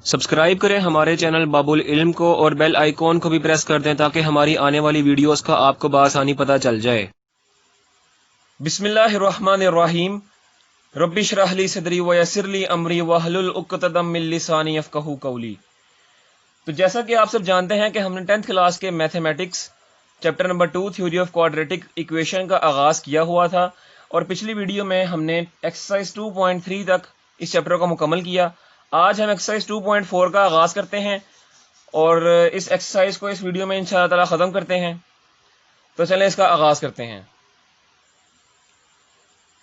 Subscribe करें हमारे channel बाबुल इल्म को और बेल आइकॉन को भी प्रेस कर दें ताकि हमारी आने वाली वीडियोस का आपको बआसानी पता चल जाए। बिस्मिल्लाहिर्रहमानिर्रहीम। रब्बि इश्रह ली सदरी व यस्सिर ली अमरी वहलुल उक़्दतम मिन लिसानी यफ़क़हू क़ौली। तो जैसा कि आप सब जानते हैं कि हमने 10th क्लास के mathematics chapter number 2 theory of quadratic equation का आगाज किया हुआ था और पिछली वीडियो में हमने एक्सरसाइज 2.3 तक इस चैप्टर को मुकम्मल किया। आज हम एक्सरसाइज 2.4 का आगाज करते हैं और इस एक्सरसाइज को इस वीडियो में इंशाअल्लाह ताला ख़त्म करते हैं। तो चलें इसका आगाज करते हैं।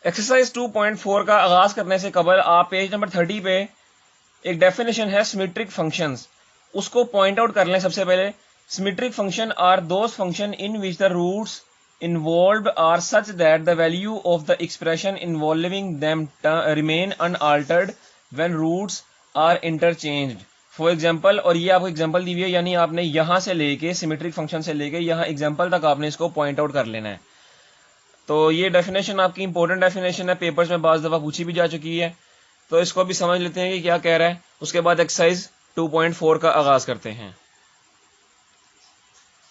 एक्सरसाइज 2.4 का आगाज करने से कबल आप पेज नंबर 30 पे एक डेफिनेशन है सिमेट्रिक फंक्शंस, उसको पॉइंट आउट कर लें। सबसे पहले symmetric function are those function in which the roots involved are such that the value of the expression involving them remain unaltered when roots are interchanged. For example, और ये आपको example दी हुई है, यानी आपने यहां से लेके सिमेट्रिक फंक्शन से लेके यहां एग्जांपल तक आपने इसको पॉइंट आउट कर लेना है। तो ये डेफिनेशन आपकी इंपॉर्टेंट डेफिनेशन है, पेपर्स में बाज़ दफा पूछी भी जा चुकी है। तो इसको भी समझ लेते हैं कि क्या कह रहा है। उसके बाद एक्सरसाइज 2.4 का आगाज करते हैं।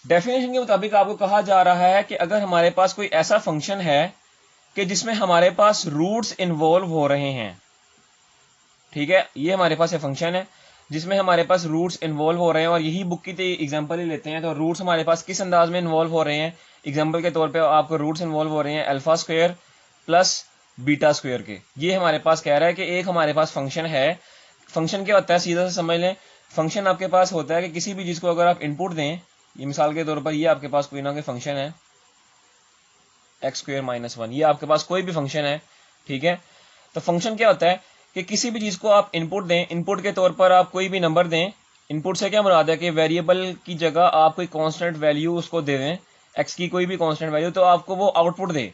डेफिनेशन के मुताबिक आपको कहा जा रहा है कि अगर हमारे पास कोई ऐसा फंक्शन है कि जिसमें हमारे पास रूट्स इन्वॉल्व हो रहे हैं, ठीक है, ये हमारे पास ये फंक्शन है जिसमें हमारे पास रूट्स इन्वॉल्व हो रहे हैं और यही बुक की एग्जांपल ही लेते हैं। तो रूट्स हमारे पास किस अंदाज में इन्वॉल्व हो रहे हैं, एग्जांपल के तौर पे आपको रूट्स इन्वॉल्व हो रहे हैं alpha square plus beta square के। ये हमारे पास कह रहा है कि एक हमारे पास फंक्शन है। फंक्शन क्या होता है, सीधा से समझ लें। फंक्शन आपके पास होता है कि किसी भी चीज को अगर आप इनपुट दें, ये मिसाल के तौर पर ये आपके पास कोई ना कोई फंक्शन है एक्स स्क्वायर माइनस 1, ये आपके पास कोई भी फंक्शन है, ठीक है। तो फंक्शन क्या होता है कि किसी भी चीज को आप इनपुट दें, इनपुट के तौर पर आप कोई भी नंबर दें। इनपुट से क्या मुराद है कि वेरिएबल की जगह आप कोई कांस्टेंट वैल्यू उसको दे दें, एक्स की कोई भी कांस्टेंट वैल्यू, तो आपको वो आउटपुट दे।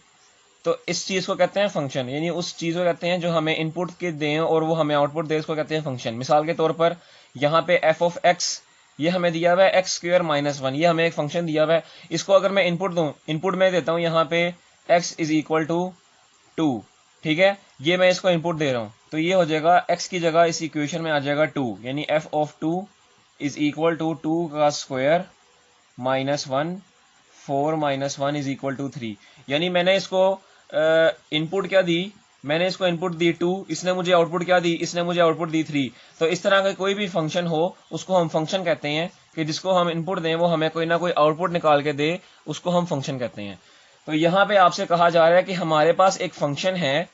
तो इस चीज को कहते हैं फंक्शन, यानी उस चीज को कहते हैं जो हमें इनपुट के दें और वो हमें आउटपुट दे, उसको कहते हैं फंक्शन। मिसाल के तौर पर यहाँ पे एफ ऑफ एक्स ये हमें दिया हुआ है एक्स स्क्वायर माइनस 1, ये हमें एक फंक्शन दिया हुआ है। इसको अगर मैं इनपुट दूं, इनपुट में देता हूं यहाँ पे x इज इक्वल टू 2, ठीक है, ये मैं इसको इनपुट दे रहा हूं। तो ये हो जाएगा x की जगह इस इक्वेशन में आ जाएगा 2, यानी f of 2 is equal to 2 का square minus 1, 4 minus 1 is equal to 3। यानी मैंने इसको इनपुट क्या दी, मैंने इसको इनपुट दी 2, इसने मुझे आउटपुट क्या दी, इसने मुझे आउटपुट दी 3। तो इस तरह का कोई भी फंक्शन हो उसको हम फंक्शन कहते हैं, कि जिसको हम इनपुट दें वो हमें कोई ना कोई आउटपुट निकाल के दे, उसको हम फंक्शन कहते हैं। तो यहाँ पे आपसे कहा जा रहा है कि हमारे पास एक फंक्शन है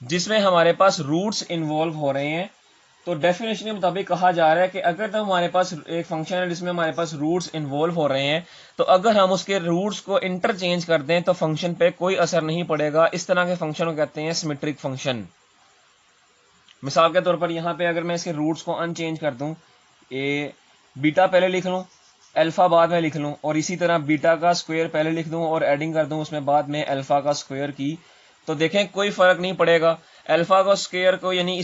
जिसमें हमारे पास रूट्स इन्वॉल्व हो रहे हैं। तो डेफिनेशन के मुताबिक कहा जा रहा है कि अगर तो हमारे पास एक फंक्शन है जिसमें हमारे पास रूट्स इन्वॉल्व हो रहे हैं, तो अगर हम उसके रूट्स को इंटरचेंज कर दें तो फंक्शन पे कोई असर नहीं पड़ेगा। इस तरह के फंक्शन को कहते हैं सिमेट्रिक फंक्शन। मिसाल के तौर पर यहाँ पे अगर मैं इसके रूट्स को अनचेंज कर दूं, ए बीटा पहले लिख लूं, अल्फा बाद में लिख लूं, और इसी तरह बीटा का स्क्वायर पहले लिख दूं और एडिंग कर दूं उसमें बाद में अल्फा का स्क्वायर की, तो देखें कोई फर्क नहीं पड़ेगा। अल्फा का स्क्वायर को यानी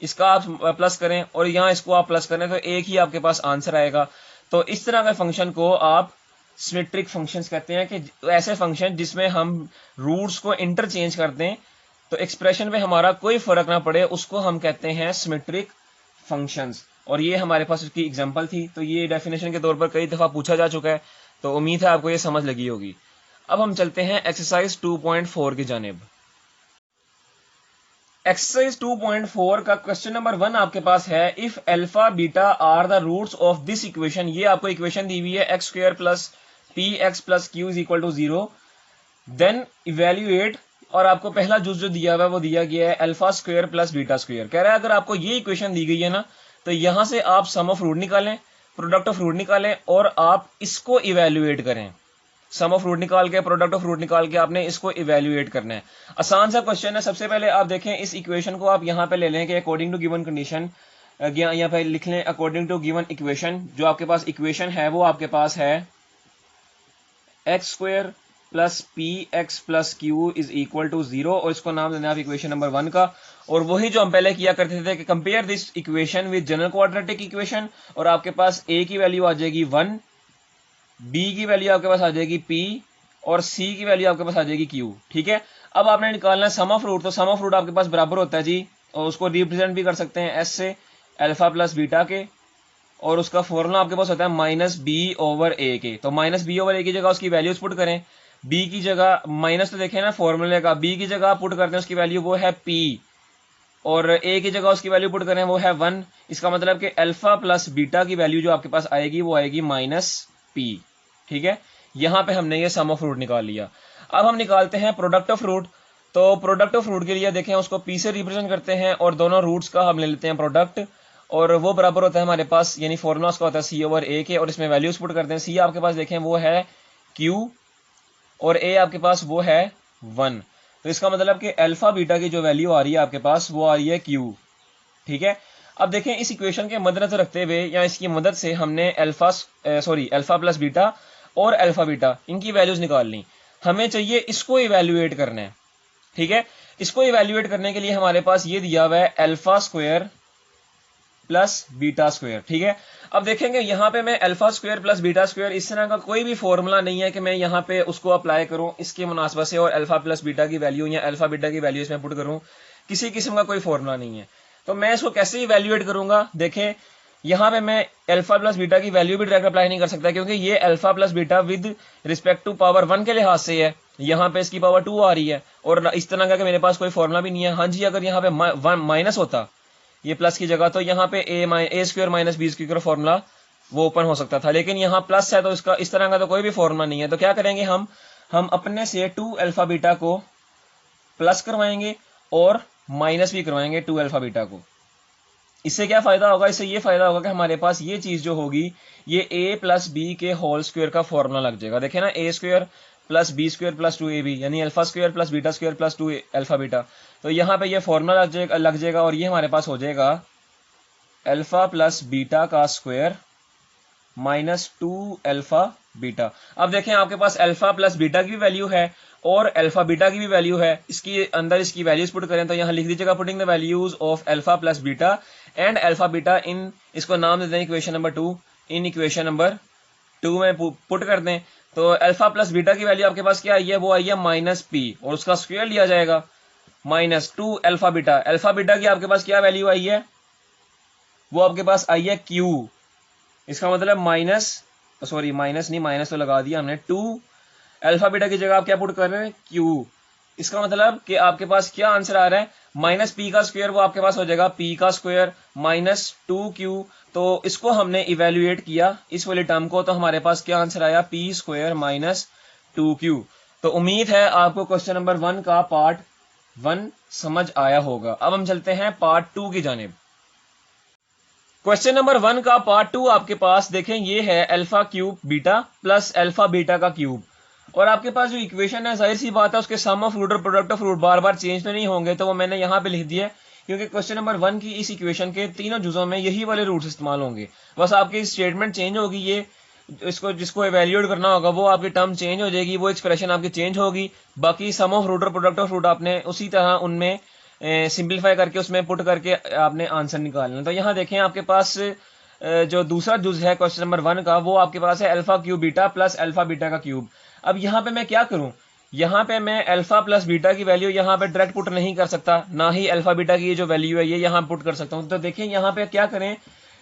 इसका आप प्लस करें और यहाँ इसको आप प्लस करें तो एक ही आपके पास आंसर आएगा। तो इस तरह के फंक्शन को आप सिमेट्रिक फंक्शंस कहते हैं, कि ऐसे फंक्शन जिसमें हम रूट्स को इंटरचेंज कर दें तो एक्सप्रेशन में हमारा कोई फर्क ना पड़े, उसको हम कहते हैं सिमेट्रिक फंक्शंस। और ये हमारे पास उसकी एग्जांपल थी। तो ये डेफिनेशन के तौर पर कई दफा पूछा जा चुका है, तो उम्मीद है आपको ये समझ लगी होगी। अब हम चलते हैं एक्सरसाइज 2.4 की जानिब। एक्सरसाइज 2.4 का क्वेश्चन नंबर 1 आपके पास है, if alpha beta are the roots of this equation. ये आपको इक्वेशन दी हुई है x square plus p x plus q is equal to 0, then evaluate, और आपको पहला जो दिया हुआ है वो दिया गया है alpha square plus beta square. कह रहा है अगर आपको ये इक्वेशन दी गई है ना, तो यहां से आप सम ऑफ रूट निकालें, प्रोडक्ट ऑफ रूट निकालें और आप इसको इवेल्युएट करें। सम ऑफ रूट निकाल के, प्रोडक्ट ऑफ रूट निकाल के आपने इसको इवेल्युएट करना है। आसान सा क्वेश्चन है। सबसे पहले आप देखें इस इक्वेशन को आप यहाँ पे ले लें कि अकॉर्डिंग टू गिवन कंडीशन, यहाँ पे लिख लें अकॉर्डिंग टू गिवन इक्वेशन। जो आपके पास इक्वेशन है वो आपके पास है x square plus p x plus q is equal to 0, और इसको नाम देना आप इक्वेशन नंबर 1 का। और वही जो हम पहले किया करते थे कि compare this equation with general quadratic equation, और आपके पास ए की वैल्यू आ जाएगी 1, बी की वैल्यू आपके पास आ जाएगी पी, और सी की वैल्यू आपके पास आ जाएगी क्यू, ठीक है। अब आपने निकालना है सम ऑफ रूट। तो सम ऑफ रूट आपके पास बराबर होता है जी, और उसको रिप्रेजेंट भी कर सकते हैं एस से, अल्फा प्लस बीटा के, और उसका फॉर्मूला आपके पास होता है माइनस बी ओवर ए के। तो माइनस बी ओवर ए की जगह उसकी वैल्यूज पुट करें। बी की जगह माइनस तो देखें ना फॉर्मूले का, बी की जगह पुट करते हैं उसकी वैल्यू वो है पी, और ए की जगह उसकी वैल्यू पुट करें वो है 1। इसका मतलब कि अल्फा प्लस बीटा की वैल्यू जो आपके पास आएगी वो आएगी माइनस पी। ठीक है, यहां पे हमने ये सम ऑफ रूट निकाल लिया। अब हम निकालते हैं प्रोडक्ट ऑफ रूट। तो प्रोडक्ट ऑफ रूट के लिए देखें उसको पी से रिप्रेजेंट करते हैं और दोनों रूट्स का हम ले लेते हैं प्रोडक्ट, और वो बराबर होता है हमारे पास, यानी फॉर्मूला उसका होता है सी ओवर ए के, और इसमें वैल्यूज पुट करते हैं। सी आपके पास देखें वो है क्यू और ए आपके पास वो है 1। तो इसका मतलब कि अल्फा बीटा की जो वैल्यू आ रही है आपके पास वो आ रही है क्यू। ठीक है, अब देखें इस इक्वेशन के मद्देनजर रखते हुए या इसकी मदद से हमने अल्फा प्लस बीटा और अल्फा बीटा इनकी वैल्यूज निकाल ली। हमें चाहिए इसको इवेल्युएट करना है। ठीक है, इसको इवेल्युएट करने के लिए हमारे पास ये दिया हुआ है alpha square plus beta square. ठीक है, अब देखेंगे यहाँ पे मैं alpha square plus beta square इस तरह का कोई भी फॉर्मूला नहीं है कि मैं यहाँ पे उसको अप्लाई करूँ इसके मुनासबत से और अल्फा प्लस बीटा की वैल्यू या अल्फा बीटा की वैल्यू इसमें पुट करूँ, किसी किस्म का कोई फॉर्मूला नहीं है। तो मैं इसको कैसे इवेल्युएट करूंगा, देखें यहाँ पे मैं अल्फा प्लस बीटा की वैल्यू भी डायरेक्ट अप्लाई नहीं कर सकता क्योंकि ये alpha plus beta with respect to power 1 के लिहाज से है, यहाँ पे इसकी पावर 2 आ रही है, और इस तरह का कि मेरे पास कोई फॉर्मूला भी नहीं है। हाँ जी, अगर यहाँ पे माइनस होता ये प्लस की जगह तो यहाँ पे ए स्क्वायर माइनस बी स्क्वायर का फॉर्मूला वो ओपन हो सकता था, लेकिन यहाँ प्लस है तो इसका इस तरह का तो कोई भी फॉर्मूला नहीं है। तो क्या करेंगे हम अपने से 2 अल्फा बीटा को प्लस करवाएंगे और माइनस भी करवाएंगे 2 अल्फा बीटा को। इससे क्या फायदा होगा, इससे ये फायदा होगा कि हमारे पास ये चीज जो होगी ये ए प्लस बी के होल स्क्वायर का फॉर्मूला लग जाएगा। देखें ना, A square plus B square plus 2ab यानी alpha square plus beta square plus 2 alpha beta. तो यहाँ पे ये फॉर्मूला लग जाएगा और ये हमारे पास हो जाएगा अल्फा प्लस बीटा का स्क्वायर माइनस 2 अल्फा बीटा। अब देखें आपके पास अल्फा प्लस बीटा की भी वैल्यू है और अल्फा बीटा की भी वैल्यू है, इसकी अंदर इसकी वैल्यूज पुट करें तो यहाँ लिख दीजिएगा putting the values of alpha plus beta and alpha beta in, इसको नाम दे दें इक्वेशन नंबर 2। इन इक्वेशन नंबर 2 में पुट कर दें तो अल्फा प्लस बीटा की वैल्यू आपके पास क्या आई है, वो आई है माइनस पी और उसका स्क्वायर लिया जाएगा minus 2 alpha beta. Alpha beta की आपके पास क्या वैल्यू आई है, वो आपके पास आई है क्यू। इसका मतलब माइनस नहीं, माइनस तो लगा दिया हमने, 2 अल्फा बीटा की जगह आप क्या पुट कर रहे हैं, क्यू। इसका मतलब कि आपके पास क्या आंसर आ रहा है, माइनस पी का स्क्वायर वो आपके पास हो जाएगा पी का स्क्वायर माइनस 2q। तो इसको हमने इवेल्युएट किया इस वाले टर्म को, तो हमारे पास क्या आंसर आया, पी स्क्वायर माइनस 2q। तो उम्मीद है आपको क्वेश्चन नंबर 1 का पार्ट 1 समझ आया होगा। अब हम चलते हैं पार्ट 2 की जानिब। क्वेश्चन नंबर 1 का पार्ट 2 आपके पास देखें ये है alpha cube beta plus alpha beta का क्यूब, और आपके पास जो इक्वेशन है जाहिर सी बात है उसके सम ऑफ रूट और प्रोडक्ट ऑफ रूट बार बार चेंज तो नहीं होंगे, तो वो मैंने यहाँ पे लिख दिया क्योंकि क्वेश्चन नंबर 1 की इस इक्वेशन के तीनों जुजों में यही वाले रूट्स इस्तेमाल होंगे। बस आपकी स्टेटमेंट चेंज होगी, ये इसको जिसको इवेल्युएट करना होगा वो आपकी टर्म चेंज हो जाएगी, वो एक्सप्रेशन आपकी चेंज होगी, बाकी सम ऑफ रूट और प्रोडक्ट ऑफ रूट आपने उसी तरह उनमें सिंप्लीफाई करके उसमें पुट करके आपने आंसर निकालना। तो यहाँ देखें आपके पास जो दूसरा जुज है क्वेश्चन नंबर 1 का वो आपके पास है alpha cube beta plus alpha beta का क्यूब। अब यहाँ पे मैं क्या करूं, यहाँ पे मैं अल्फा प्लस बीटा की वैल्यू यहाँ पे डायरेक्ट पुट नहीं कर सकता, ना ही अल्फा बीटा की जो वैल्यू है ये यहाँ पुट कर सकता हूँ। तो देखें यहाँ पे क्या करें,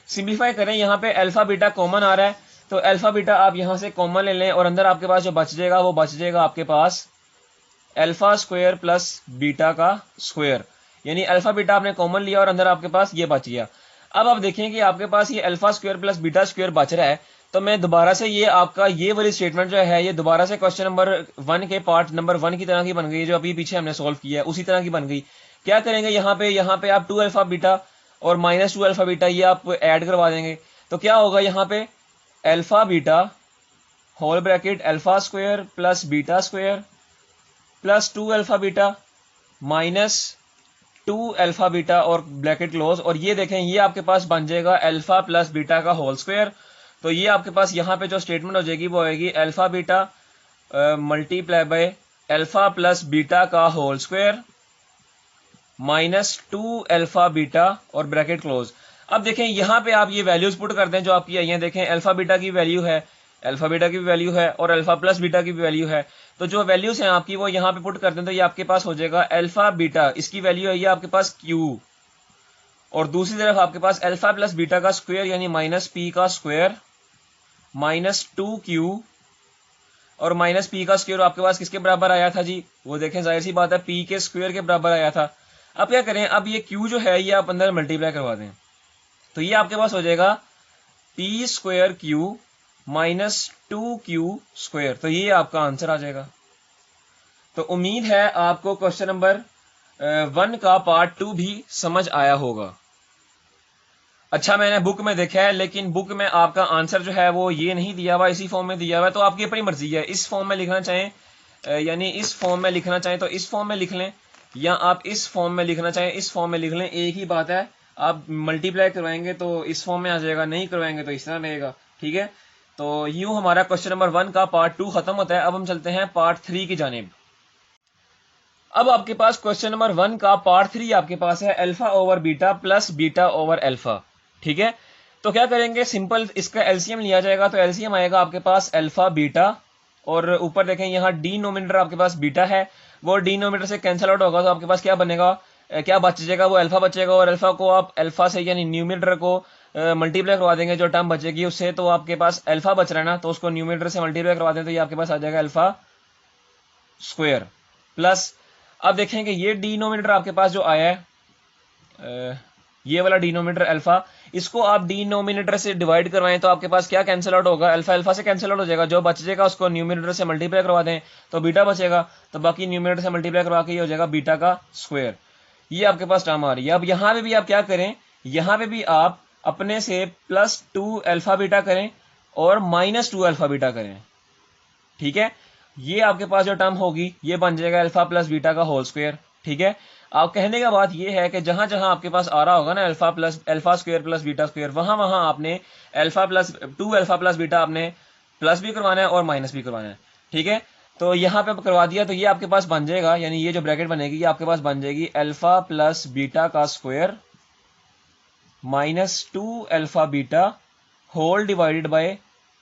सिंप्लीफाई करें। यहाँ पे अल्फा बीटा कॉमन आ रहा है तो अल्फा बीटा आप यहाँ से कॉमन ले लें और अंदर आपके पास जो बच जाएगा वो बच जाएगा आपके पास अल्फा स्क्वायर प्लस बीटा का स्क्वायर, यानी अल्फा बीटा आपने कॉमन लिया और अंदर आपके पास ये बच गया। अब आप देखें कि आपके पास ये alpha square plus beta square बच रहा है, तो मैं दोबारा से ये आपका ये वाली स्टेटमेंट जो है ये दोबारा से क्वेश्चन नंबर 1 के पार्ट नंबर 1 की तरह की बन गई, जो अभी पीछे हमने सॉल्व किया है उसी तरह की बन गई। क्या करेंगे, यहाँ पे आप 2 अल्फा बीटा और माइनस 2 अल्फा बीटा ये आप ऐड करवा देंगे, तो क्या होगा यहाँ पे alpha beta whole bracket alpha square plus beta square plus 2 alpha beta minus 2 alpha beta और ब्रैकेट क्लोज, और ये देखें ये आपके पास बन जाएगा अल्फा प्लस बीटा का होल स्क्वायर। तो ये आपके पास यहाँ पे जो स्टेटमेंट हो जाएगी वो आएगी alpha beta multiply by alpha plus beta का whole square minus 2 alpha beta और ब्रैकेट क्लोज। अब देखें यहाँ पे आप ये वैल्यूज पुट कर दें जो आपकी आई हैं, देखें अल्फा बीटा की वैल्यू है, अल्फा बीटा की भी वैल्यू है और अल्फा प्लस बीटा की भी वैल्यू है, तो जो वैल्यूज हैं आपकी वो यहाँ पे पुट कर दें तो ये आपके पास हो जाएगा अल्फा बीटा, इसकी वैल्यू है ये आपके पास क्यू और दूसरी तरफ आपके पास अल्फा प्लस बीटा का स्क्वायर यानी माइनस पी का स्क्वायर माइनस 2q, और माइनस पी का स्क्वायर आपके पास किसके बराबर आया था जी, वो देखें जाहिर सी बात है पी के स्क्वायर के बराबर आया था। अब क्या करें, अब ये q जो है ये आप अंदर मल्टीप्लाई करवा दें, तो ये आपके पास हो जाएगा P square Q minus 2q square, तो ये आपका आंसर आ जाएगा। तो उम्मीद है आपको क्वेश्चन नंबर 1 का पार्ट 2 भी समझ आया होगा। अच्छा, मैंने बुक में देखा है, लेकिन बुक में आपका आंसर जो है वो ये नहीं दिया हुआ, इसी फॉर्म में दिया हुआ है, तो आपकी अपनी मर्जी है। इस फॉर्म में लिखना चाहें यानी इस फॉर्म में लिखना चाहें तो इस फॉर्म में लिख लें, या आप इस फॉर्म में लिखना चाहें इस फॉर्म में लिख लें, एक ही बात है। आप मल्टीप्लाई करवाएंगे तो इस फॉर्म में आ जाएगा, नहीं करवाएंगे तो इस तरह रहेगा, ठीक है। तो यूं हमारा क्वेश्चन नंबर 1 का पार्ट 2 खत्म होता है। अब हम चलते हैं पार्ट 3 की जानिब। अब आपके पास क्वेश्चन नंबर 1 का पार्ट 3 आपके पास है alpha over beta plus beta over alpha, ठीक है। तो क्या करेंगे, सिंपल इसका एलसीएम लिया जाएगा, तो एलसीएम आएगा आपके पास अल्फा बीटा, और ऊपर देखें यहाँ डिनोमिनेटर आपके पास बीटा है, वो डिनोमिनेटर से कैंसिल आउट होगा, तो आपके पास क्या बनेगा, क्या बच जाएगा, वो अल्फा बचेगा, और अल्फा को आप अल्फा से यानी न्यूमिनेटर को मल्टीप्लाई करवा देंगे, जो टर्म बचेगी उससे, तो आपके पास अल्फा बच रहा है ना, तो उसको न्यूमिनेटर से मल्टीप्लाई करवा दें, तो ये आपके पास आ जाएगा अल्फा स्क्वायर प्लस। अब देखें कि ये डिनोमिनेटर आपके पास जो आया है ये वाला डिनोमिनेटर अल्फा, इसको आप डिनोमिनेटर से डिवाइड करवाएं तो आपके पास क्या कैंसिल आउट होगा, अल्फा अल्फा से कैंसिल आउट हो जाएगा, जो बच जाएगा उसको न्यूमिनेटर से मल्टीप्लाई करवा दें तो बीटा बचेगा, तो बाकी न्यूमिनेटर से मल्टीप्लाई करवा के ये हो जाएगा बीटा का स्क्वायर। ये आपके पास टर्म आ रही है। अब यहाँ पे भी आप क्या करें, यहाँ पे भी आप अपने से +2 अल्फा बीटा करें और -2 अल्फा बीटा करें, ठीक है। ये आपके पास जो टर्म होगी ये बन जाएगा अल्फा प्लस बीटा का होल स्क्वायर, ठीक है। आप कहने का बात ये है कि जहां जहां आपके पास आ रहा होगा ना alpha square plus beta square, वहां वहां आपने टू अल्फा प्लस बीटा आपने प्लस भी करवाना है और माइनस भी करवाना है, ठीक है। तो यहाँ पे करवा दिया तो ये आपके पास बन जाएगा, यानी ये जो ब्रैकेट बनेगी ये आपके पास बन जाएगी अल्फा प्लस बीटा का square -2 alpha beta whole divided by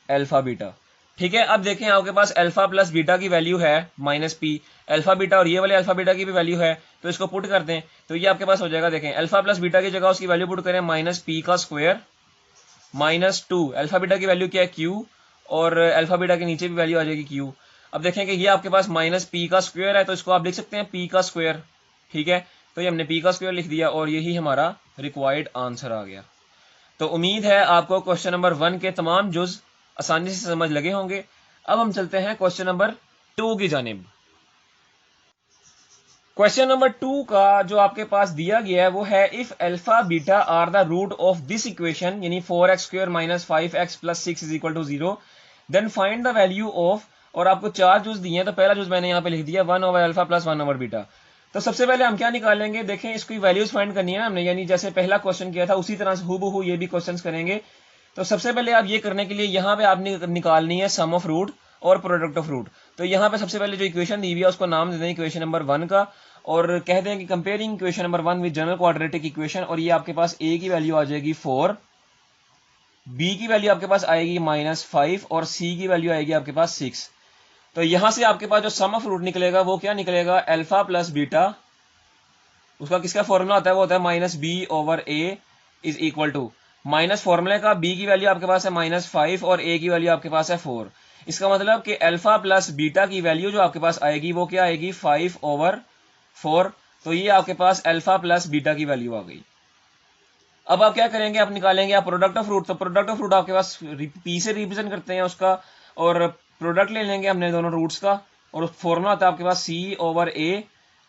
alpha beta, ठीक है। अब देखें आपके पास अल्फा प्लस बीटा की वैल्यू है -p अल्फा बीटा, और ये वाले अल्फा बीटा की भी वैल्यू है, तो इसको पुट कर दें तो ये आपके पास हो जाएगा। देखें अल्फा प्लस बीटा की जगह उसकी वैल्यू पुट करें -p का स्क्वायर -2 अल्फा बीटा की वैल्यू क्या है q, और अल्फा बीटा के नीचे भी वैल्यू आ जाएगी q। अब देखें कि ये आपके पास -p का स्क्वायर है, तो इसको आप लिख सकते हैं p का स्क्वायर, ठीक है। तो ये हमने p का स्क्वायर लिख दिया और यही हमारा रिक्वायर्ड आंसर आ गया। तो उम्मीद है आपको क्वेश्चन नंबर 1 के तमाम जुज आसानी से समझ लगे होंगे। अब हम चलते हैं क्वेश्चन नंबर 2 की जानिब। क्वेश्चन नंबर 2 का जो आपके पास दिया गया है वो है if alpha beta are the root of this equation यानी 4x² - 5x + 6 = 0 then find the value of, और आपको 4 जूस दिए हैं, तो पहला जूस मैंने यहाँ पे लिख दिया 1/अल्फा + 1/बीटा। तो सबसे पहले हम क्या निकालेंगे, देखें इसकी वैल्यूज फाइंड करनी है ना हमने, यानी जैसे पहला क्वेश्चन किया था उसी तरह से हूबहू ये भी क्वेश्चंस करेंगे। तो सबसे पहले आप ये करने के लिए यहाँ पे आपने निकालनी है सम ऑफ रूट और प्रोडक्ट ऑफ रूट। तो यहाँ पे सबसे पहले जो इक्वेशन दी हुई है उसको नाम दे दें इक्वेशन नंबर 1 का, और कह दें कि comparing equation number 1 with general quadratic equation, और ये आपके पास a की वैल्यू आ जाएगी 4, b की वैल्यू आपके पास आएगी -5 और c की वैल्यू आएगी आपके पास 6। तो यहां से आपके पास जो सम ऑफ रूट निकलेगा वो क्या निकलेगा, अल्फा प्लस बीटा, उसका किसका फॉर्मूला होता है, वो होता है -b/a is equal to minus फॉर्मूले का b की वैल्यू आपके पास है -5 और a की वैल्यू आपके पास है 4। इसका मतलब कि अल्फा प्लस बीटा की वैल्यू जो आपके पास आएगी वो क्या आएगी 5/4। तो ये आपके पास अल्फा प्लस बीटा की वैल्यू आ गई। अब आप क्या करेंगे, आप निकालेंगे आप प्रोडक्ट ऑफ रूट। तो प्रोडक्ट ऑफ रूट आपके पास p से रिप्रेजेंट करते हैं उसका, और प्रोडक्ट ले लेंगे हमने दोनों रूट्स का, और फॉर्मूला होता है आपके पास c/a।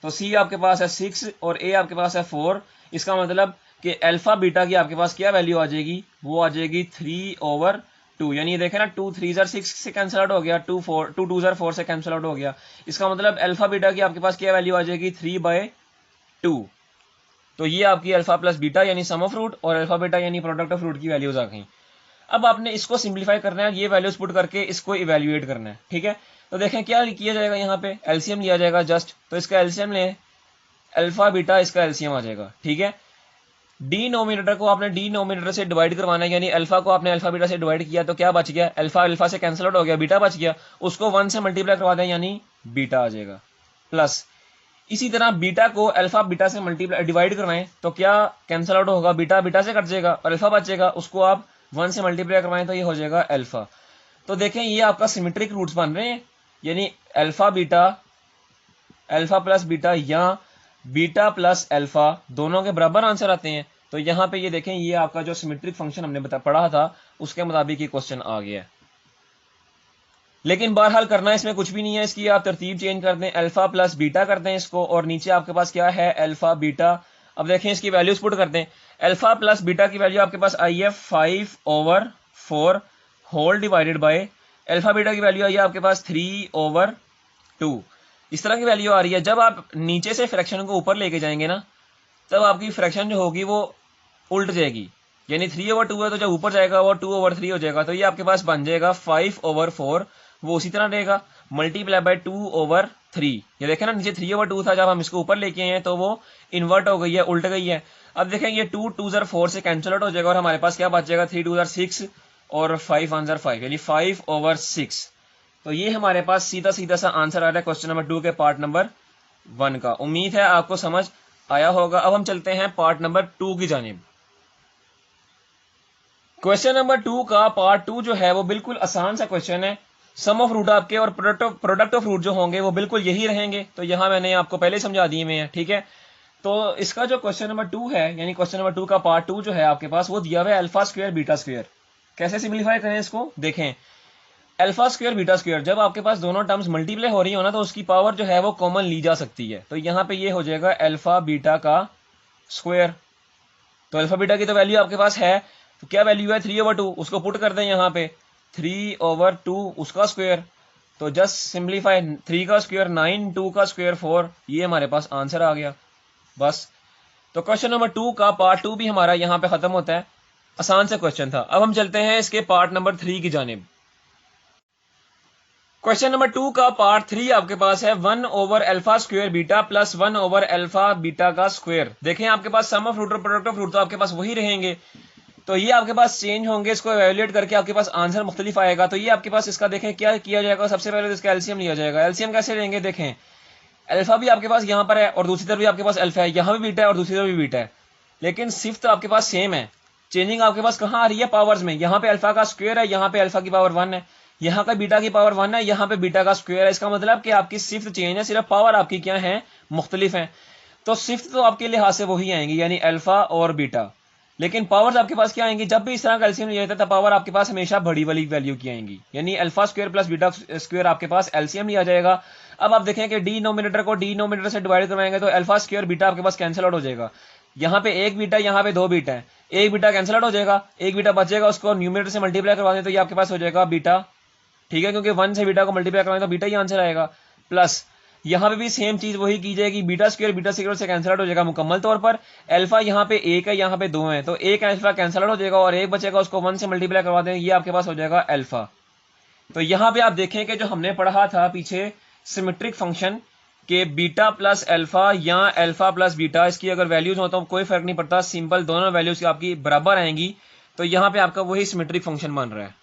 तो c आपके पास है 6 और a आपके पास है 4। इसका मतलब कि अल्फा बीटा की आपके पास क्या वैल्यू आ जाएगी, वो आ जाएगी 3/2। यानी ये देखें ना 2 3 6 से कैंसिल आउट हो गया, 2 2 4 से कैंसिल आउट हो गया। इसका मतलब अल्फा बीटा की आपके पास क्या वैल्यू आ जाएगी 3/2। तो ये आपकी अल्फा प्लस बीटा यानी सम ऑफ रूट और अल्फा बीटा यानी प्रोडक्ट ऑफ रूट की वैल्यूज आ गई। अब आपने इसको सिंप्लीफाई करना है, ये वैल्यूज पुट करके इसको इवेल्युएट करना है, ठीक है। तो देखें क्या किया जाएगा, यहाँ पे एलसीएम लिया जाएगा जस्ट, तो इसका एलसीएम ले अल्फा बीटा, इसका एलसीएम आ जाएगा, ठीक है। डिनोमिनेटर को आपने डिनोमिनेटर से डिवाइड करवाना है, यानी अल्फा को आपने अल्फा बीटा से डिवाइड किया तो क्या बच गया, अल्फा अल्फा से कैंसिल आउट हो गया, बीटा बच गया, उसको 1 से मल्टीप्लाई करवा दें यानी बीटा आ जाएगा, प्लस इसी तरह बीटा को अल्फा बीटा से मल्टीप्लाई डिवाइड करवाएं तो क्या कैंसिल आउट होगा, बीटा बीटा से कट जाएगा और अल्फा बचेगा, उसको आप 1 से मल्टीप्लाई करवाएं तो ये हो जाएगा अल्फा। तो देखें ये आपका सिमेट्रिक रूट्स बन रहे हैं, यानी alpha beta alpha plus beta या बीटा प्लस अल्फा दोनों के बराबर आंसर आते हैं। तो यहाँ पे ये देखें ये आपका जो सिमेट्रिक फंक्शन हमने पढ़ा था उसके मुताबिक ये क्वेश्चन आ गया है। लेकिन बहरहाल करना इसमें कुछ भी नहीं है, इसकी आप तरतीब चेंज कर दें, अल्फा प्लस बीटा कर दें इसको, और नीचे आपके पास क्या है अल्फा बीटा। अब देखें इसकी वैल्यूज पुट कर दें, अल्फा प्लस बीटा की वैल्यू आपके पास आई है 5/4 whole divided by alpha beta की वैल्यू आई है आपके पास 3/2। इस तरह की वैल्यू आ रही है। जब आप नीचे से फ्रैक्शन को ऊपर लेके जाएंगे ना तब आपकी फ्रैक्शन जो होगी वो उल्ट जाएगी, यानी 3/2 है तो जब ऊपर जाएगा वो 2/3 हो जाएगा। तो ये आपके पास बन जाएगा 5/4, वो उसी तरह रहेगा मल्टीप्लाई बाय 2/3। ये देखें ना नीचे 3/2 था, जब हम इसको ऊपर लेके आए हैं तो वो इन्वर्ट हो गई है, उल्ट गई है। अब देखें ये 2 2 4 से कैंसिल आउट हो जाएगा और हमारे पास क्या बच जाएगा 3 2 6 और 5 1 5, यानी 5/6। तो ये हमारे पास सीधा सीधा सा आंसर आ रहा है क्वेश्चन नंबर 2 के पार्ट नंबर 1 का। उम्मीद है आपको समझ आया होगा। अब हम चलते हैं पार्ट नंबर 2 की जानिब। क्वेश्चन नंबर 2 का पार्ट 2 जो है वो बिल्कुल आसान सा क्वेश्चन है। सम ऑफ रूट आपके और प्रोडक्ट ऑफ रूट जो होंगे वो बिल्कुल यही रहेंगे, तो यहां मैंने आपको पहले समझा दिए हुए हैं, ठीक है। तो इसका जो क्वेश्चन नंबर 2 है, यानी क्वेश्चन नंबर 2 का पार्ट 2 जो है आपके पास वो दिया हुआ है अल्फा स्क्वायर बीटा स्क्वायर। कैसे सिंप्लीफाई करें इसको, देखें अल्फा स्क्वायर बीटा स्क्वायर जब आपके पास दोनों टर्म्स मल्टीप्लाई हो रही हो ना तो उसकी पावर जो है वो कॉमन ली जा सकती है। तो यहाँ पे ये हो जाएगा अल्फा बीटा का स्क्वायर। तो अल्फा बीटा की तो वैल्यू आपके पास है, तो क्या वैल्यू है 3/2, उसको पुट कर दें यहाँ पे 3/2 उसका स्क्वायर। तो जस्ट सिंप्लीफाई 3 का स्क्वायर 9, 2 का स्क्वायर 4, ये हमारे पास आंसर आ गया बस। तो क्वेश्चन नंबर 2 का पार्ट 2 भी हमारा यहाँ पे खत्म होता है। आसान सा क्वेश्चन था। अब हम चलते हैं इसके पार्ट नंबर 3 की जानिब। क्वेश्चन नंबर 2 का पार्ट 3 आपके पास है 1/अल्फा स्क्वायर बीटा प्लस 1/अल्फा बीटा का स्क्वायर। देखें आपके पास सम ऑफ रूट और प्रोडक्ट ऑफ रूट तो आपके पास वही रहेंगे, तो ये आपके पास चेंज होंगे, इसको एवेल्युएट करके आपके पास आंसर मुख्तलिफ आएगा। तो ये आपके पास इसका देखें क्या किया जाएगा, सबसे पहले तो इसका एलसीएम लिया जाएगा। एलसीएम कैसे लेंगे, देखें अल्फा भी आपके पास यहाँ पर है और दूसरी तरफ भी आपके पास अल्फा है, यहाँ भी बीटा है और दूसरी तरफ भी बीटा है, लेकिन सिर्फ तो आपके पास सेम है। चेंजिंग आपके पास कहाँ आ रही है, पावर्स में। यहाँ पे अल्फा का स्क्वायर है, यहाँ पे अल्फा की पावर 1 है, यहाँ का बीटा की पावर 1 है, यहाँ पे बीटा का स्क्वायर है। इसका मतलब कि आपकी सिर्फ चेंज है, सिर्फ पावर आपकी क्या है, मुख्तलिफ है। तो सिर्फ तो आपके लिहाज से वही आएंगी, यानी अल्फा और बीटा, लेकिन पावर्स आपके पास क्या आएंगी, जब भी इस तरह का एलसीएम लिया जाता है पावर आपके पास हमेशा बड़ी वाली वैल्यू की आएंगी, यानी alpha square plus beta square आपके पास एलसीएम लिया जाएगा। अब आप देखें कि डिनोमिनेटर को डिनोमिनेटर से डिवाइड करवाएंगे तो अल्फा स्क्वायर बीटा आपके पास कैंसिल आउट हो जाएगा। यहाँ पे एक बीटा, यहाँ पे 2 बीटा है, एक बीटा कैंसिल आउट हो जाएगा, एक बीटा बचेगा, उसको न्यूमिनेटर से मल्टीप्लाई करवा दें तो ये आपके पास हो जाएगा बीटा, ठीक है, क्योंकि 1 से बीटा को मल्टीप्लाई करवाएं तो बीटा ही आंसर आएगा। प्लस यहाँ पे भी सेम चीज वही की जाएगी, बीटा स्क्वायर से कैंसिल आउट हो जाएगा मुकम्मल तौर पर। अल्फा यहाँ पे 1 है, यहाँ पे 2 है, तो एक अल्फा कैंसिल आउट हो जाएगा और एक बचेगा, उसको 1 से मल्टीप्लाई करवा दें, ये आपके पास हो जाएगा अल्फा। तो यहाँ पे आप देखें कि जो हमने पढ़ा था पीछे सिमेट्रिक फंक्शन के बीटा प्लस अल्फा या अल्फा प्लस बीटा, इसकी अगर वैल्यूज हो तो कोई फर्क नहीं पड़ता, सिंपल दोनों वैल्यूज आपकी बराबर आएंगी। तो यहाँ पे आपका वही सिमेट्रिक फंक्शन बन रहा है।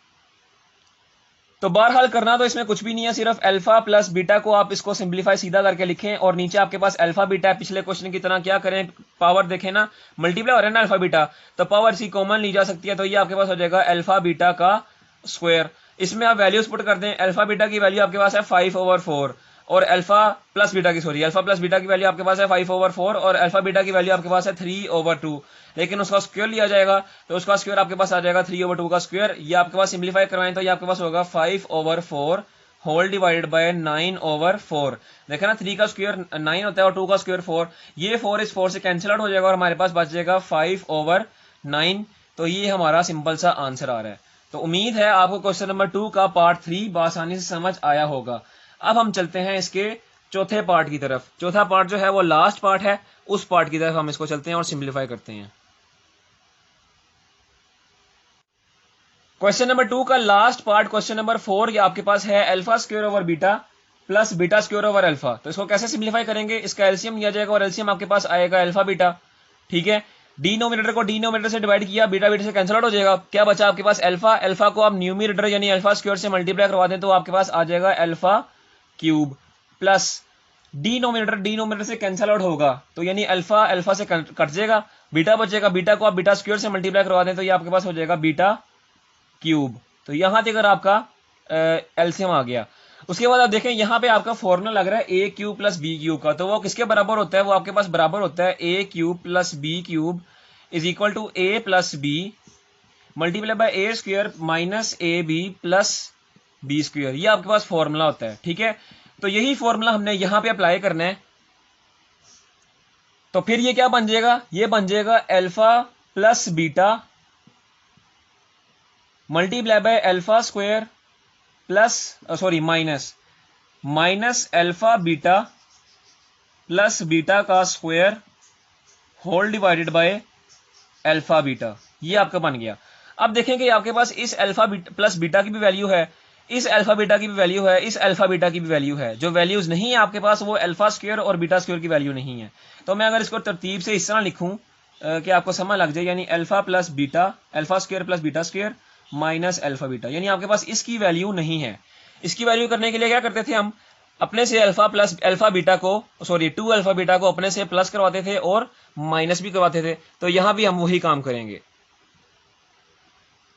तो बहरहाल करना तो इसमें कुछ भी नहीं है, सिर्फ अल्फा प्लस बीटा को आप इसको सिंप्लीफाई सीधा करके लिखें और नीचे आपके पास अल्फा बीटा है। पिछले क्वेश्चन की तरह क्या करें, पावर देखें ना, मल्टीप्लाई हो रहा है ना अल्फा बीटा, तो पावर सी कॉमन ली जा सकती है, तो ये आपके पास हो जाएगा अल्फा बीटा का स्क्वायर। इसमें आप वैल्यूज पुट कर दें, अल्फा बीटा की वैल्यू आपके पास है 5/4 और अल्फा प्लस बीटा की वैल्यू आपके पास है 5/4 और अल्फा बीटा की वैल्यू आपके पास है 3/2, लेकिन उसका स्क्वायर लिया जाएगा तो उसका स्क्वायर आपके पास आ जाएगा 3/2 का स्क्वायर। ये आपके पास सिंप्लीफाई करवाएं तो ये आपके पास होगा 5/4 होल डिवाइडेड बाय 9/4। देखा ना 3 का स्क्वायर 9 होता है और 2 का स्क्वायर 4, ये 4 इस 4 से कैंसिल आउट हो जाएगा और हमारे पास बच जाएगा 5/9। तो ये हमारा सिंपल सा आंसर आ रहा है। तो उम्मीद है आपको क्वेश्चन नंबर 2 का पार्ट 3 बआसानी से समझ आया होगा। अब हम चलते हैं इसके चौथे पार्ट की तरफ। चौथा पार्ट जो है वो लास्ट पार्ट है, उस पार्ट की तरफ हम इसको चलते हैं और सिंप्लीफाई करते हैं। क्वेश्चन नंबर 2 का लास्ट पार्ट क्वेश्चन नंबर 4 ये आपके पास है alpha square over beta plus beta square over alpha. तो इसको कैसे सिंप्लीफाई करेंगे, इसका एलसीएम लिया जाएगा और एलसीएम आपके पास आएगा अल्फा बीटा, ठीक है। डिनोमिनेटर को डिनोमिनेटर से डिवाइड किया, बीटा बीटा से कैंसिल आउट हो जाएगा, क्या बचा आपके पास अल्फा। अल्फा को आप न्यूमिनेटर यानी अल्फा स्क्वायर से मल्टीप्लाई करवा दें तो आपके पास आ जाएगा अल्फा क्यूब प्लस डिनोमिनेटर से कैंसल आउट होगा, तो यानी अल्फा अल्फा से कट जाएगा, बीटा बचेगा, बीटा को आप बीटा स्क्वायर से मल्टीप्लाई करवा दें तो ये आपके पास हो जाएगा बीटा क्यूब। तो यहां तक अगर आपका एलसीएम आ गया, उसके बाद आप देखें यहां पे आपका फॉर्मूला लग रहा है A cube plus B cube का, तो वो किसके बराबर होता है, वो आपके पास बराबर होता है A cube plus B cube is equal to A plus B multiply by A square minus A B plus B square. ये आपके पास फॉर्मूला होता है, ठीक है। तो यही फॉर्मूला हमने यहां पे अप्लाई करना है। तो फिर ये क्या बन जाएगा, ये बन जाएगा alpha plus beta multiply by alpha square plus minus alpha beta plus beta का square whole divided by alpha beta. ये आपका बन गया। अब देखें कि आपके पास इस अल्फा प्लस बीटा की भी वैल्यू है, इस अल्फा बीटा की भी वैल्यू है, इस अल्फा बीटा की भी वैल्यू है। जो वैल्यूज नहीं है आपके पास वो अल्फा स्क्वायर और बीटा स्क्वायर की वैल्यू नहीं है। तो मैं अगर इसको तरतीब से इस तरह लिखूं कि आपको समझ लग जाए, यानी alpha plus beta, alpha square plus beta square minus alpha beta, यानी आपके पास इसकी वैल्यू नहीं है। इसकी वैल्यू करने के लिए क्या करते थे हम, अपने से अल्फा बीटा को 2 अल्फा बीटा को अपने से प्लस करवाते थे और माइनस भी करवाते थे। तो यहां भी हम वही काम करेंगे,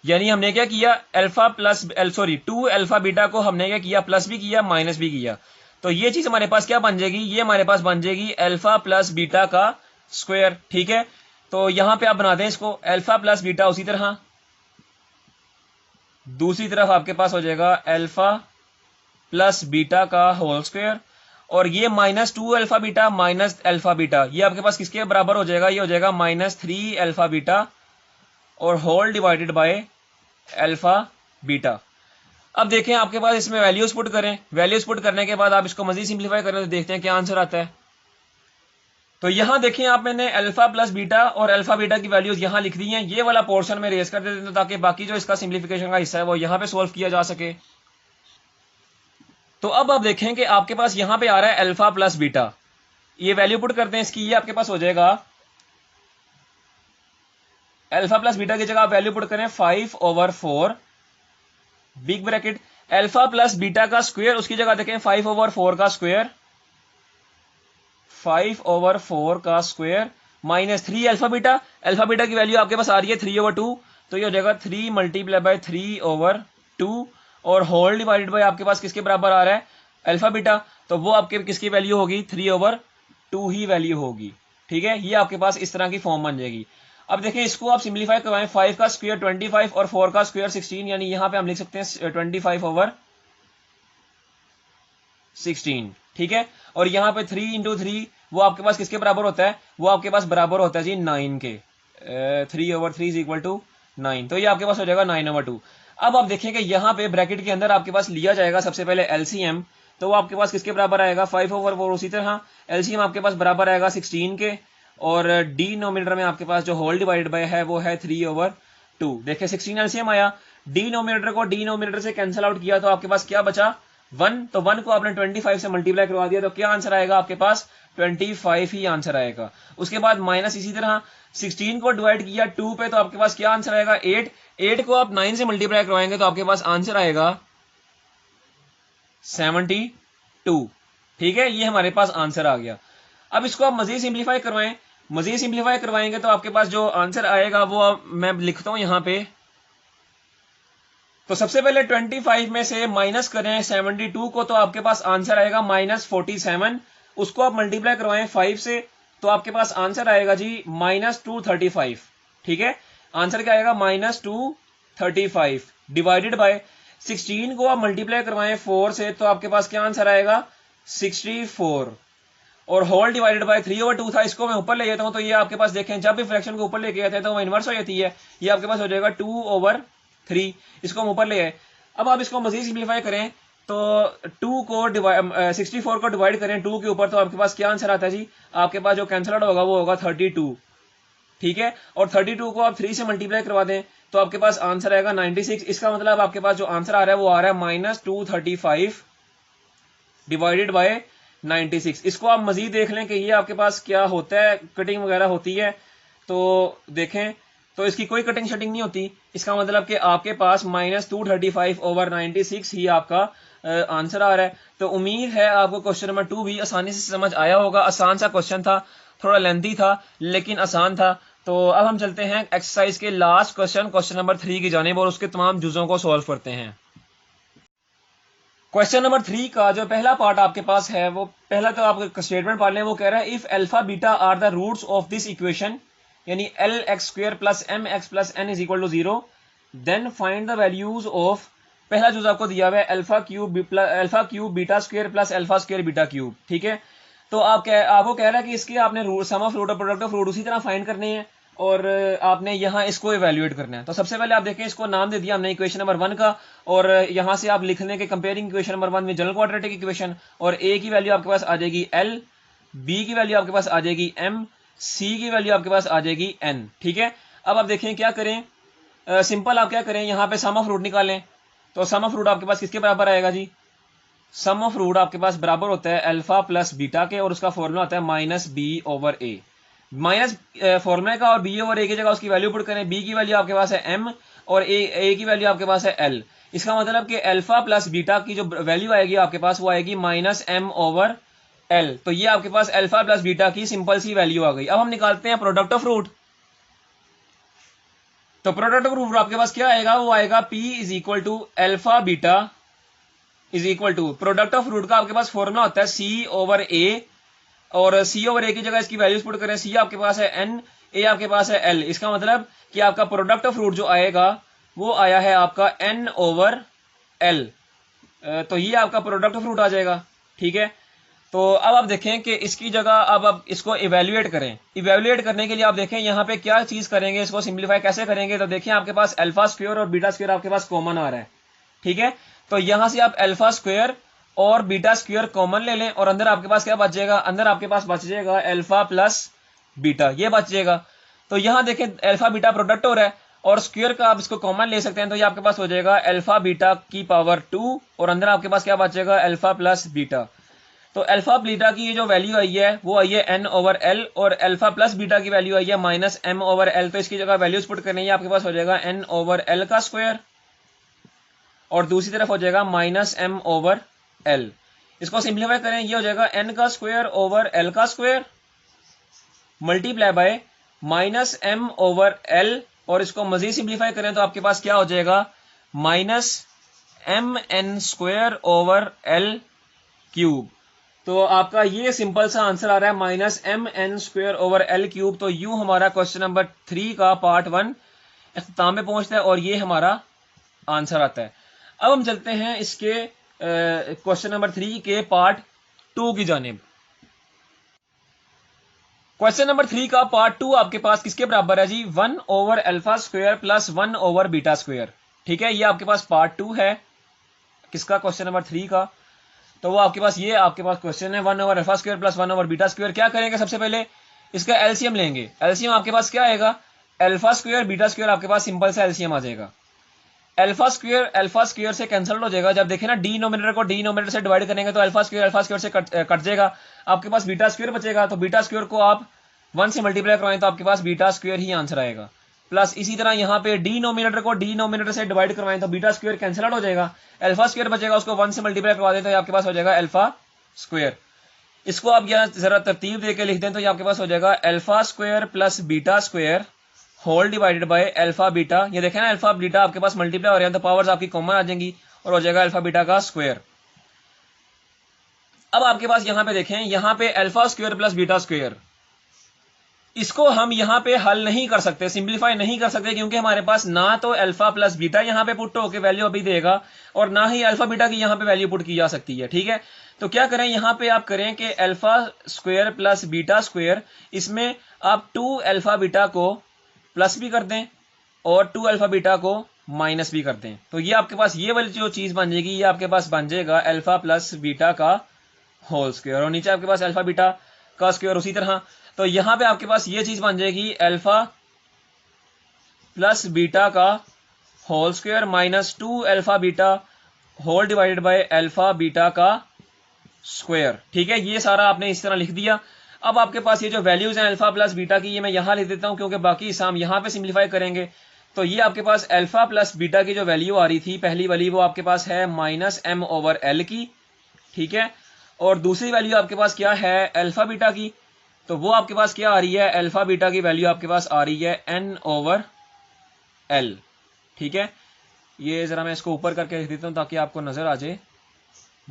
यानी हमने क्या किया, 2 अल्फा बीटा को हमने क्या किया, प्लस भी किया माइनस भी किया। तो ये चीज हमारे पास क्या बन जाएगी, ये हमारे पास बन जाएगी अल्फा प्लस बीटा का स्क्वायर, ठीक है। तो यहां पे आप बना दें इसको अल्फा प्लस बीटा, उसी तरह दूसरी तरफ आपके पास हो जाएगा अल्फा प्लस बीटा का होल स्क्वायर, और ये -2 alpha beta minus alpha beta, ये आपके पास किसके बराबर हो जाएगा, ये हो जाएगा -3 अल्फा बीटा और whole divided by alpha beta. अब देखें आपके पास इसमें वैल्यूज पुट करें, वैल्यूज पुट करने के बाद आप इसको मजीद सिंप्लीफाई करें तो देखते हैं क्या आंसर आता है। तो यहां देखें आप, मैंने अल्फा प्लस बीटा और अल्फा बीटा की वैल्यूज यहां लिख दी हैं। ये वाला पोर्शन में रेज कर देते हैं ताकि बाकी जो इसका सिंप्लीफिकेशन का हिस्सा है वो यहां पे सॉल्व किया जा सके। तो अब आप देखें कि आपके पास यहां पे आ रहा है अल्फा प्लस बीटा, ये वैल्यू पुट करते हैं इसकी, ये आपके पास हो जाएगा अल्फा प्लस बीटा की जगह आप वैल्यू पुट करें 5/4 big bracket alpha plus beta का स्क्वायर, उसकी जगह देखें 5/4 का स्क्वायर, 5/4 का square minus 3 alpha beta. Alpha beta की वैल्यू आपके पास आ रही है 3/2, तो ये हो जाएगा 3 मल्टीप्लाई बाय 3/2 और होल डिवाइडेड बाय आपके पास किसके बराबर आ रहा है, अल्फा बीटा, तो वो आपके किसकी वैल्यू होगी, 3/2 ही वैल्यू होगी, ठीक है। ये आपके पास इस तरह की फॉर्म बन जाएगी। अब देखें इसको आप सिंप्लीफाई करवाएं, 5 का स्क्वायर 25 और 4 का स्क्वायर 16, यानी यहां पे हम लिख सकते हैं 25/16, ठीक है। और यहां पे 3 × 3 वो आपके पास किसके बराबर होता है, वो आपके पास बराबर होता है जी 9 के, 3/3 इज इक्वल टू 9, तो ये आपके पास हो जाएगा 9/2। अब आप देखें कि यहां पे ब्रैकेट के अंदर आपके पास लिया जाएगा सबसे पहले एलसीएम, तो वो आपके पास किसके बराबर आएगा, 5/4, उसी तरह एलसीएम आपके पास बराबर आएगा 16 के, और डिनोमिनेटर में आपके पास जो होल डिवाइडेड बाय है वो है 3/2। देखिए 16 एलसीएम आया, डिनोमिनेटर को डिनोमिनेटर से कैंसिल आउट किया तो आपके पास क्या बचा, 1, तो 1 को आपने 25 से मल्टीप्लाई करवा दिया तो क्या आंसर आएगा आपके पास, 25 ही आंसर आएगा। उसके बाद माइनस इसी तरह 16 को डिवाइड किया 2 पे तो आपके पास क्या आंसर आएगा, 8 को आप 9 से मल्टीप्लाई करवाएंगे तो आपके पास आंसर आएगा 72, ठीक है। ये हमारे पास आंसर आ गया। अब इसको आप मजीद सिंप्लीफाई करवाएं, मजीद सिंप्लीफाई करवाएंगे तो आपके पास जो आंसर आएगा वो मैं लिखता हूं यहां पे। तो सबसे पहले 25 में से माइनस करें 72 को, तो आपके पास आंसर आएगा -47। उसको आप मल्टीप्लाई करवाएं 5 से तो आपके पास आंसर आएगा जी -235, ठीक है। आंसर क्या आएगा, -235 डिवाइडेड बाय 16 को आप मल्टीप्लाई करवाएं 4 से तो आपके पास क्या आंसर आएगा, 64, और होल डिवाइडेड बाय 3/2 था, इसको मैं ऊपर ले जाता हूं तो ये आपके पास देखें जब भी फ्रैक्शन को ऊपर लेके आते हैं तो वो इनवर्स हो जाती है, ये आपके पास हो जाएगा 2/3, इसको हम ऊपर ले आए। अब आप इसको मजीद सिंप्लीफाई करें तो 2 को 64 को डिवाइड करें 2 के ऊपर तो आपके पास क्या आंसर आता है जी, आपके पास जो कैंसिल आउट होगा वो होगा 32, ठीक है। और 32 को आप 3 से मल्टीप्लाई करवा दें तो आपके पास आंसर आएगा 96। इसका मतलब आपके पास जो आंसर आ रहा है वो आ रहा है -235 डिवाइडेड बाय 96। इसको आप मजीद देख लें कि ये आपके पास क्या होता है, कटिंग वगैरह होती है तो देखें, तो इसकी कोई कटिंग शटिंग नहीं होती। इसका मतलब कि आपके पास -235/96 ही आपका आंसर आ रहा है। तो उम्मीद है आपको क्वेश्चन नंबर 2 भी आसानी से समझ आया होगा। आसान सा क्वेश्चन था, थोड़ा लेंथी था लेकिन आसान था। तो अब हम चलते हैं एक्सरसाइज के लास्ट क्वेश्चन नंबर 3 की जानिब और उसके तमाम जुज़ों को सॉल्व करते हैं। क्वेश्चन नंबर 3 का जो पहला पार्ट आपके पास है, वो पहला तो आप स्टेटमेंट पढ़ लें। वो कह रहा है if alpha beta are the roots of this equation, यानी L X square plus M X plus N is equal to 0, then find the values of, पहला जो आपको दिया हुआ है alpha cube beta square plus alpha square beta cube. ठीक है, तो आपको कह रहा है कि इसके आपने सम ऑफ रूट और प्रोडक्ट ऑफ रूट उसी तरह फाइंड करने हैं और आपने यहाँ इसको इवेल्युएट करना है। तो सबसे पहले आप देखें, इसको नाम दे दिया हमने इक्वेशन नंबर 1 का, और यहाँ से आप लिख लें कि कंपेयरिंग इक्वेशन नंबर 1 में जनरल क्वाड्रेटिक इक्वेशन, और ए की वैल्यू आपके पास आ जाएगी एल, बी की वैल्यू आपके पास आ जाएगी एम, सी की वैल्यू आपके पास आ जाएगी एन। ठीक है, अब आप देखें क्या करें, सिंपल आप क्या करें, यहाँ पे सम ऑफ रूट निकालें। तो सम ऑफ रूट आपके पास किसके बराबर आएगा जी, सम ऑफ रूट आपके पास बराबर होता है अल्फा प्लस बीटा के, और उसका फॉर्मूला होता है माइनस बी ओवर ए। माइनस फॉर्मूले का और बी ओवर ए की जगह उसकी वैल्यू पुट करें। बी की वैल्यू आपके पास है एम और ए की वैल्यू आपके पास है एल। इसका मतलब कि अल्फा प्लस बीटा की जो वैल्यू आएगी आपके पास वो आएगी माइनस एम ओवर एल। तो ये आपके पास अल्फा प्लस बीटा की सिंपल सी वैल्यू आ गई। अब हम निकालते हैं प्रोडक्ट ऑफ रूट। तो प्रोडक्ट ऑफ रूट आपके पास क्या आएगा, वो आएगा P is equal to alpha beta is equal to, product of root का आपके पास फॉर्मूला होता है C ओवर A, और C ओवर A की जगह इसकी वैल्यूज पुट करें। C आपके पास है N, A आपके पास है L। इसका मतलब कि आपका प्रोडक्ट ऑफ रूट जो आएगा वो आया है आपका N ओवर L। तो ये आपका प्रोडक्ट ऑफ रूट आ जाएगा। ठीक है, तो अब आप देखें कि इसकी जगह अब आप इसको इवेल्युएट करें। इवेल्युएट करने के लिए आप देखें यहाँ पे क्या चीज करेंगे, इसको सिंप्लीफाई कैसे करेंगे। तो देखिए आपके पास अल्फा स्क्वायर और बीटा स्क्वायर आपके पास कॉमन आ रहा है। ठीक है, तो यहां से आप अल्फा स्क्वायर और बीटा स्क्वायर कॉमन ले लें, और अंदर आपके पास क्या बच जाएगा, अंदर आपके पास बच जाएगा अल्फा प्लस बीटा, ये बच जाएगा। तो यहां देखें अल्फा बीटा प्रोडक्ट हो रहा है और स्क्वायर का आप इसको कॉमन ले सकते हैं। तो ये आपके पास हो जाएगा अल्फा बीटा की पावर 2, और अंदर आपके पास क्या बचेगा, अल्फा प्लस बीटा। तो अल्फा बीटा की ये जो वैल्यू आई है वो आई है एन ओवर एल, और अल्फा प्लस बीटा की वैल्यू आई है माइनस एम ओवर एल। तो इसकी जगह वैल्यूज पुट करनी है, आपके पास हो जाएगा एन ओवर एल का स्क्वायर, और दूसरी तरफ हो जाएगा माइनस एम ओवर एल। इसको सिंप्लीफाई करें, ये हो जाएगा एन का स्क्वायर ओवर एल का square multiply by minus m over l, और इसको मजीद सिंप्लीफाई करें तो आपके पास क्या हो जाएगा, minus m n square over l cube. तो आपका ये सिंपल सा आंसर आ रहा है minus m n square over l cube. तो यूं हमारा क्वेश्चन नंबर 3 का पार्ट 1 इख्तिताम में पहुंचता है और ये हमारा आंसर आता है। अब हम चलते हैं इसके क्वेश्चन नंबर 3 के पार्ट 2 की जानिब। क्वेश्चन नंबर 3 का पार्ट 2 आपके पास किसके बराबर है जी, 1 over alpha square plus 1 over beta square. ठीक है, ये आपके पास पार्ट 2 है किसका, क्वेश्चन नंबर 3 का। तो वो आपके पास ये आपके पास क्वेश्चन है 1 over alpha square plus 1 over beta square. क्या करेंगे, सबसे पहले इसका एलसीएम लेंगे। एलसीएम आपके पास क्या आएगा, अल्फा स्क्वायर बीटा स्क्वायर आपके पास सिंपल सा एलसीएम आ जाएगा। अल्फा स्क्वायर से कैंसिल हो जाएगा। जब देखें ना डिनोमिनेटर को डिनोमिनेटर से डिवाइड करेंगे तो अल्फा स्क्वायर से कट जाएगा, आपके पास बीटा स्क्वायर बचेगा। तो बीटा स्क्वायर को आप 1 से मल्टीप्लाई करवाएं तो आपके पास बीटा स्क्वायर ही आंसर आएगा। प्लस इसी तरह यहाँ पे डिनोमिनेटर को डिनोमिनेटर से डिवाइड करवाएं तो बीटा स्क्वायर कैंसिल आउट हो जाएगा, अल्फा स्क्वायर बचेगा, उसको 1 से मल्टीप्लाई करवा दें तो आपके पास हो जाएगा अल्फा स्क्वायर। इसको आप यहाँ जरा तरतीब देके लिख दें तो ये आपके पास हो जाएगा alpha square plus beta square whole divided by alpha beta. ये देखें ना अल्फा बीटा आपके पास मल्टीप्लाई हो रहे हैं तो पावर्स आपकी कॉमन आ जाएंगी और हो जाएगा अल्फा बीटा का स्क्वायर। अब आपके पास यहाँ पे देखें, यहाँ पे alpha square plus beta square, इसको हम यहाँ पे हल नहीं कर सकते, सिंप्लीफाई नहीं कर सकते, क्योंकि हमारे पास ना तो अल्फा प्लस बीटा यहाँ पे पुट होकर वैल्यू अभी देगा और ना ही अल्फा बीटा की यहाँ पे वैल्यू पुट की जा सकती है। ठीक है, तो क्या करें, यहाँ पे आप करें कि alpha square plus beta square, इसमें आप 2 अल्फा बीटा को प्लस भी कर दें और 2 अल्फा बीटा को माइनस भी कर दें। तो ये आपके पास ये वाली जो चीज बन जाएगी, ये आपके पास बन जाएगा अल्फा प्लस बीटा का होल स्क्वायर, और नीचे आपके पास अल्फा बीटा का स्क्वायर उसी तरह। तो यहां पे आपके पास ये चीज बन जाएगी अल्फा प्लस बीटा का whole square minus 2 alpha beta whole divided by alpha beta का स्क्वायर। ठीक है, ये सारा आपने इस तरह लिख दिया। अब आपके पास ये जो वैल्यूज हैं अल्फा प्लस बीटा की, ये मैं यहां लिख देता हूं क्योंकि बाकी हम यहां पे सिंप्लीफाई करेंगे तो ये आपके पास अल्फा प्लस बीटा की जो वैल्यू आ रही थी पहली वाली, वो आपके पास है -m/l की, ठीक है। और दूसरी वैल्यू आपके पास क्या है अल्फा बीटा की, तो वो आपके पास क्या आ रही है, अल्फा बीटा की वैल्यू आपके पास आ रही है n/l, ठीक है। ये जरा मैं इसको ऊपर करके लिख देता हूं ताकि आपको नजर आ जाए,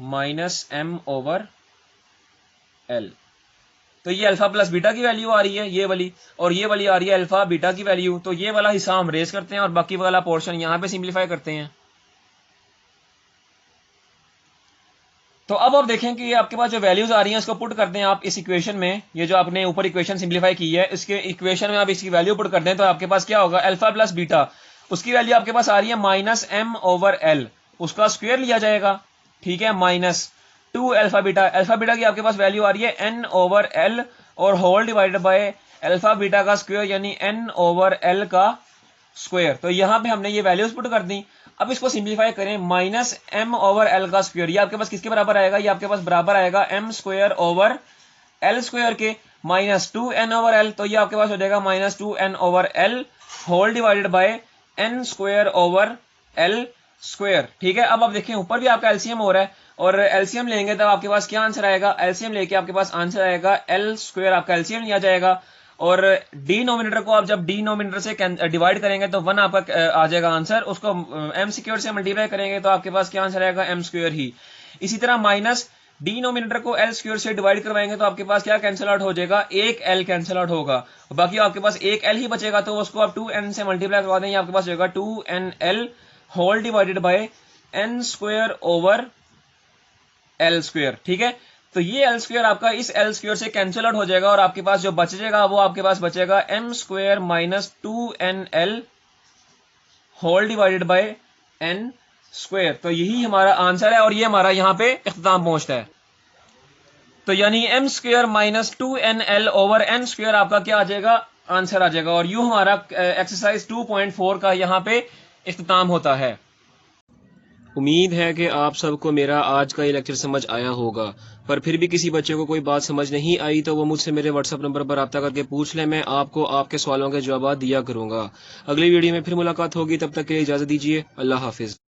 -m/l। तो ये अल्फा प्लस बीटा की वैल्यू आ रही है ये वाली, और ये वाली आ रही है अल्फा बीटा की वैल्यू। तो ये वाला हिस्सा हम रेज करते हैं और बाकी वाला पोर्शन यहां पे सिंप्लीफाई करते हैं। तो अब आप देखें कि ये आपके पास जो वैल्यूज आ रही हैं उसको पुट कर दें आप इस इक्वेशन में। ये जो आपने ऊपर इक्वेशन सिंप्लीफाई की है इसके इक्वेशन में आप इसकी वैल्यू पुट कर दें तो आपके पास क्या होगा, अल्फा प्लस बीटा, उसकी वैल्यू आपके पास आ रही है -m/l, उसका स्क्वायर लिया जाएगा, ठीक है, -2 अल्फा बीटा। अल्फा बीटा की आपके पास वैल्यू आ रही है n/l और whole divided by alpha beta का स्क्वायर यानी n/l का स्क्वायर। तो यहां पे हमने ये वैल्यूज पुट कर दी। अब इसको सिंप्लीफाई करें, -m/l का स्क्वायर, ये आपके पास किसके बराबर आएगा, ये आपके पास बराबर आएगा m²/l² के, -2n/l, तो ये आपके पास हो जाएगा -2n/l whole divided bye n²/l², ठीक है। अब आप देखें ऊपर भी आपका एलसीएम हो रहा है, और एलसीएम लेंगे तब आपके पास क्या आंसर आएगा, एलसीएम लेके आपके पास आंसर आएगा l², आपका एलसीएम लिया जाएगा, और डिनोमिनेटर को आप जब डिनोमिनेटर से डिवाइड करेंगे तो 1 आपका आ जाएगा आंसर, उसको m² से मल्टीप्लाई करेंगे तो आपके पास क्या आंसर आएगा, m² ही। इसी तरह माइनस डिनोमिनेटर को l² से डिवाइड करवाएंगे तो आपके पास क्या कैंसिल आउट हो जाएगा, एक l कैंसिल आउट होगा, बाकी आपके पास एक l ही बचेगा, तो उसको आप 2n से मल्टीप्लाई करवा देंगे, आपके पास होगा 2nl whole divided bye n²/l², ठीक है। तो ये l² आपका इस l² से कैंसिल आउट हो जाएगा और आपके पास जो बच जाएगा वो आपके पास बचेगा m² - 2nl whole divided bye n²। तो यही हमारा आंसर है और ये हमारा यहाँ पे इख्तिताम पहुंचता है। तो यानी m² - 2nl ओवर n² आपका क्या आ जाएगा, आंसर आ जाएगा। और यूं हमारा एक्सरसाइज 2.4 का यहाँ पे इख्तिताम होता है। उम्मीद है कि आप सबको मेरा आज का ये लेक्चर समझ आया होगा, पर फिर भी किसी बच्चे को कोई बात समझ नहीं आई तो वो मुझसे मेरे व्हाट्सएप नंबर पर रब्ता करके पूछ ले, मैं आपको आपके सवालों के जवाब दिया करूंगा। अगली वीडियो में फिर मुलाकात होगी, तब तक के लिए इजाजत दीजिए। अल्लाह हाफिज।